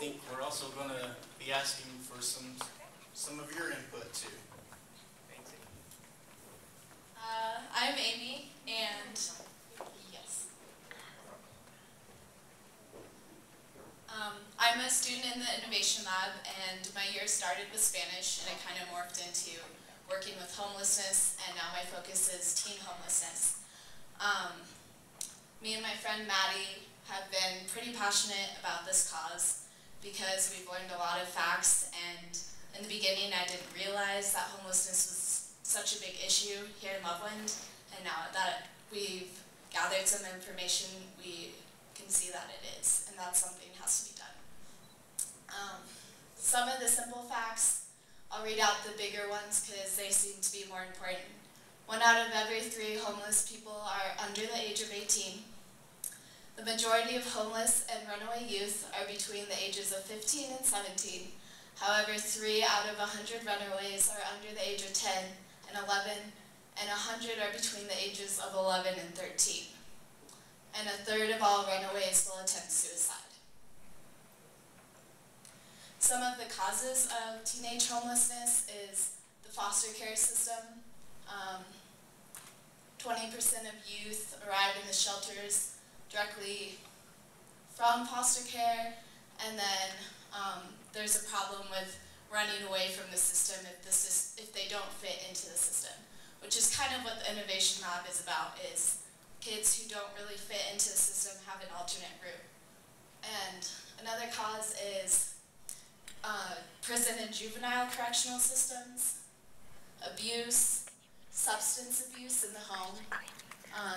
think we're also going to be asking for some of your input too. Thanks. I'm Amy, and yes. I'm a student in the Innovation Lab, and my year started with Spanish, and it kind of morphed into working with homelessness, and now my focus is teen homelessness. Me and my friend Maddie have been pretty passionate about this cause because we've learned a lot of facts, and in the beginning I didn't realize that homelessness was such a big issue here in Loveland, and now that we've gathered some information, we can see that it is, and that something has to be done. Some of the simple facts, I'll read out the bigger ones because they seem to be more important. 1 out of every 3 homeless people are under the age of 18. The majority of homeless and runaway youth are between the ages of 15 and 17. However, 3 out of 100 runaways are under the age of 10 and 11, and 100 are between the ages of 11 and 13. And 1/3 of all runaways will attempt suicide. Some of the causes of teenage homelessness is the foster care system. 20% of youth arrive in the shelters directly from foster care, and then there's a problem with running away from the system if they don't fit into the system, which is kind of what the Innovation Lab is about, is kids who don't really fit into the system have an alternate route. And another cause is prison and juvenile correctional systems, abuse, substance abuse in the home,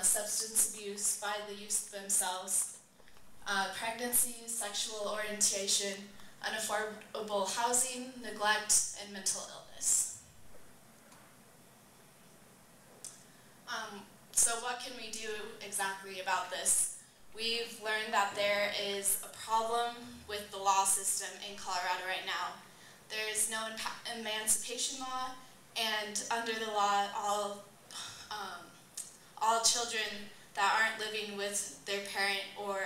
substance abuse by the youth themselves, pregnancy, sexual orientation, unaffordable housing, neglect, and mental illness. So what can we do exactly about this? We've learned that there is a problem with the law system in Colorado right now. There is no emancipation law, and under the law, all children that aren't living with their parent or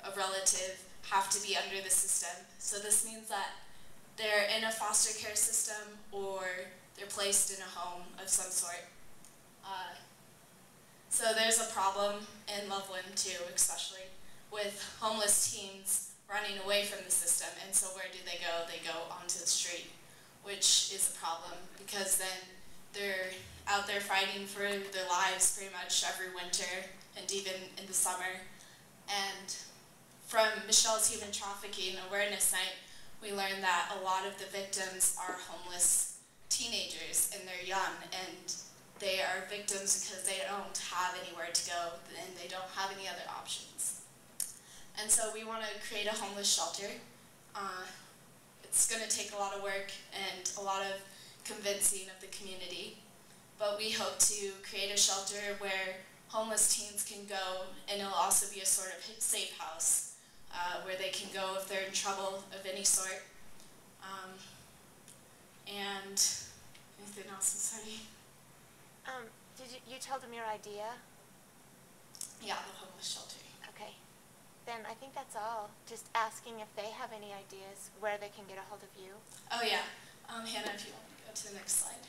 a relative have to be under the system. So this means that they're in a foster care system or they're placed in a home of some sort. So there's a problem in Loveland too, especially with homeless teens running away from the system. And so where do they go? They go onto the street, which is a problem because then they're out there fighting for their lives pretty much every winter and even in the summer. And from Michelle's Human Trafficking Awareness Night, we learned that a lot of the victims are homeless teenagers, and they're young, and they are victims because they don't have anywhere to go and they don't have any other options. And so we want to create a homeless shelter. It's going to take a lot of work and a lot of convincing of the community, but we hope to create a shelter where homeless teens can go, and it'll also be a sort of safe house where they can go if they're in trouble of any sort. And anything else, Ms. Hardy? Did you told them your idea? Yeah, the homeless shelter. Okay. Then I think that's all. Just asking if they have any ideas where they can get a hold of you. Oh yeah. Hannah, if you want to go to the next slide.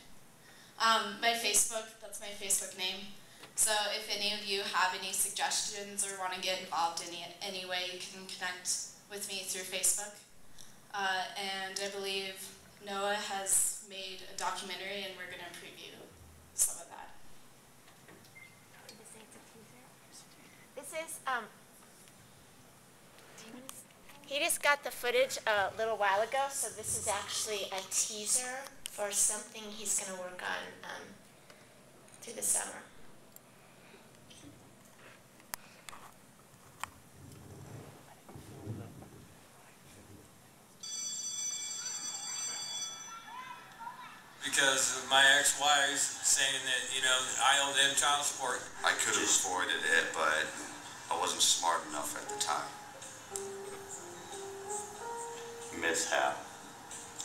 My Facebook, that's my Facebook name. So if any of you have any suggestions or want to get involved in any way, you can connect with me through Facebook. And I believe Noah has made a documentary, and we're going to preview some of that. This is, he just got the footage a little while ago, so this is actually a teaser for something he's going to work on through the summer. Because my ex-wife's saying that, you know, I owe them child support. I could have avoided it, but I wasn't smart enough at the time. Mishap.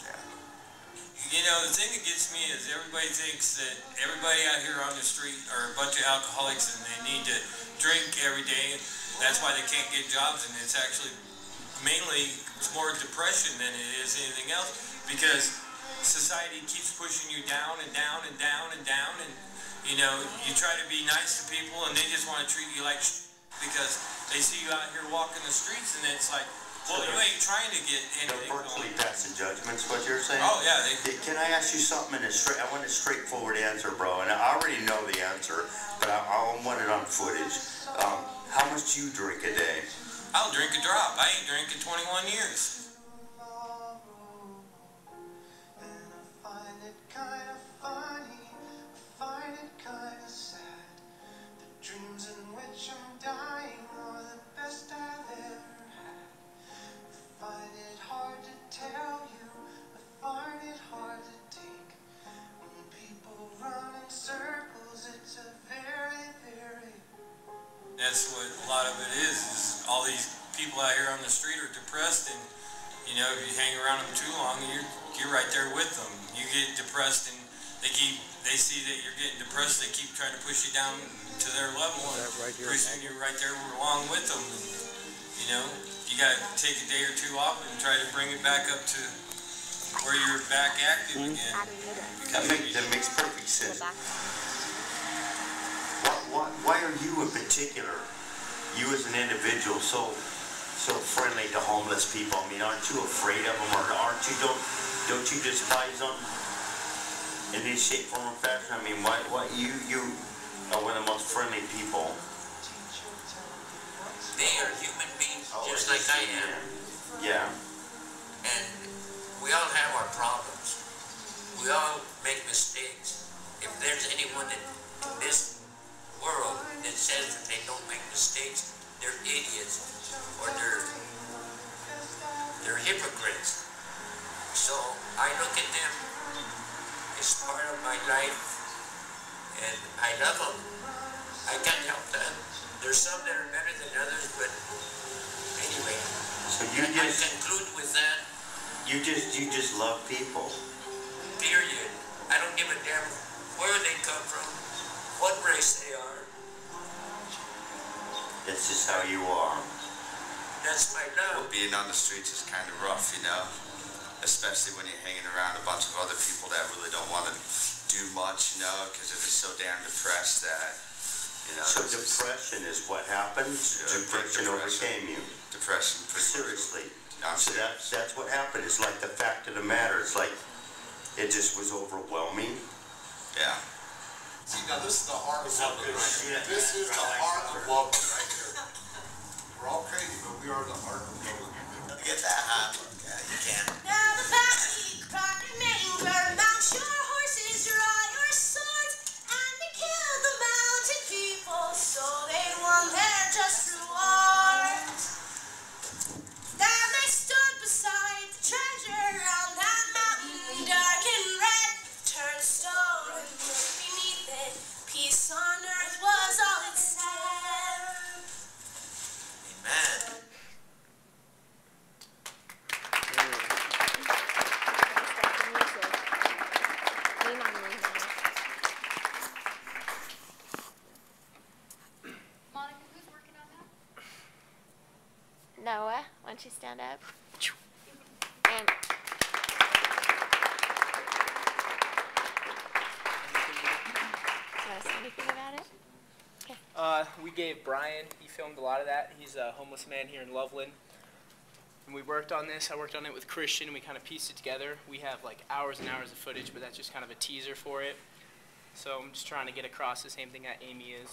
Yeah. You know, the thing that gets me is everybody thinks that everybody out here on the street are a bunch of alcoholics and they need to drink every day. That's why they can't get jobs, and it's actually mainly more depression than it is anything else, because society keeps pushing you down and down and down and down, and you know, you try to be nice to people and they just want to treat you like because they see you out here walking the streets, and it's like, well, you ain't trying to get anything They're virtually going. passing judgments, what you're saying? Oh yeah, Can I ask you something I want a straightforward answer, bro, and I already know the answer, but I want it on footage. How much do you drink a day? I'll drink a drop. I ain't drinking 21 years. That's what a lot of it is all these people out here on the street are depressed, and you know, if you hang around them too long, you're right there with them. You get depressed, and they see that you're getting depressed, they keep trying to push you down to their level, and pretty soon you're right there along with them. And, you know, you got to take a day or two off and try to bring it back up to where you're back active again. That makes perfect sense. Why are you in particular, you as an individual, so friendly to homeless people? I mean, aren't you afraid of them, or don't you despise them in any shape, form, or fashion? I mean, why you are one of the most friendly people? They are human beings just like I am. Yeah. And we all have our problems. We all make mistakes. If there's anyone in this world that says that they don't make mistakes, they're idiots, or they're hypocrites. So I look at them as part of my life, and I love them. I can't help that. There's some that are better than others, but anyway. So I conclude with that. You just love people. Period. I don't give a damn where they come from, what race they are. That's just how you are. That's my love. Well, being on the streets is kind of rough, you know? Especially when you're hanging around a bunch of other people that really don't want to do much, you know? Because they're so damn depressed that, you know... So depression is what happened? Depression overcame you? Depression. Seriously. So that's what happened. It's like the fact of the matter. It's like it just was overwhelming. Yeah. See, now this is the heart of Loveland right here. This is the heart of Loveland right here. We're all crazy, but we are the heart of Loveland. Get that high. Yeah, you can. Now the backseat crocking manger, mount your horses, draw your swords, and they killed the mountain people, so they won their just rewards. Then they stood beside the treasure on that mountain, dark and red, turned stone and looked beneath it. Peace on earth was all it said. Amen. Monica, who's working on that? Noah, why don't you stand up? And do you want to say anything about it? We gave Brian, he filmed a lot of that. He's a homeless man here in Loveland. And we worked on this. I worked on it with Christian, and we kind of pieced it together. We have like hours and hours of footage, but that's just kind of a teaser for it. So I'm just trying to get across the same thing that Aimee is.